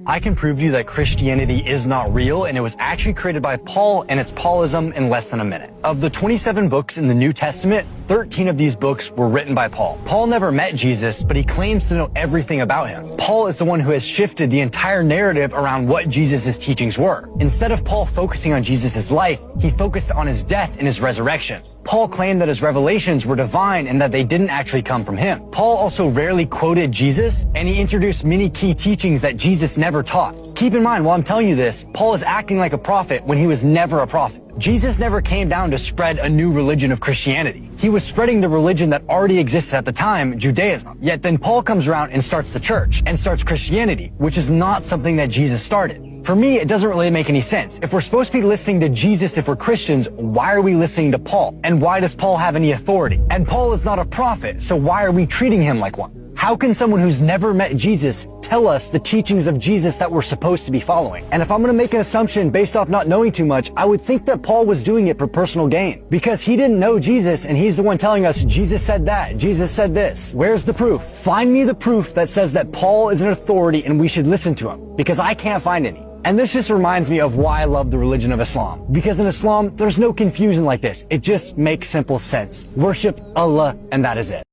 I can prove to you that Christianity is not real, and it was actually created by Paul, and it's Paulism in less than a minute. Of the 27 books in the New Testament, 13 of these books were written by Paul. Paul never met Jesus, but he claims to know everything about him. Paul is the one who has shifted the entire narrative around what Jesus' teachings were. Instead of Paul focusing on Jesus' life, he focused on his death and his resurrection. Paul claimed that his revelations were divine and that they didn't actually come from him. Paul also rarely quoted Jesus, and he introduced many key teachings that Jesus never taught. Keep in mind, while I'm telling you this, Paul is acting like a prophet when he was never a prophet. Jesus never came down to spread a new religion of Christianity. He was spreading the religion that already existed at the time, Judaism. Yet then Paul comes around and starts the church, and starts Christianity, which is not something that Jesus started. For me, it doesn't really make any sense. If we're supposed to be listening to Jesus if we're Christians, why are we listening to Paul? And why does Paul have any authority? And Paul is not a prophet, so why are we treating him like one? How can someone who's never met Jesus tell us the teachings of Jesus that we're supposed to be following? And if I'm going to make an assumption based off not knowing too much, I would think that Paul was doing it for personal gain. Because he didn't know Jesus, and he's the one telling us, Jesus said that, Jesus said this. Where's the proof? Find me the proof that says that Paul is an authority and we should listen to him. Because I can't find any. And this just reminds me of why I love the religion of Islam. Because in Islam, there's no confusion like this. It just makes simple sense. Worship Allah, and that is it.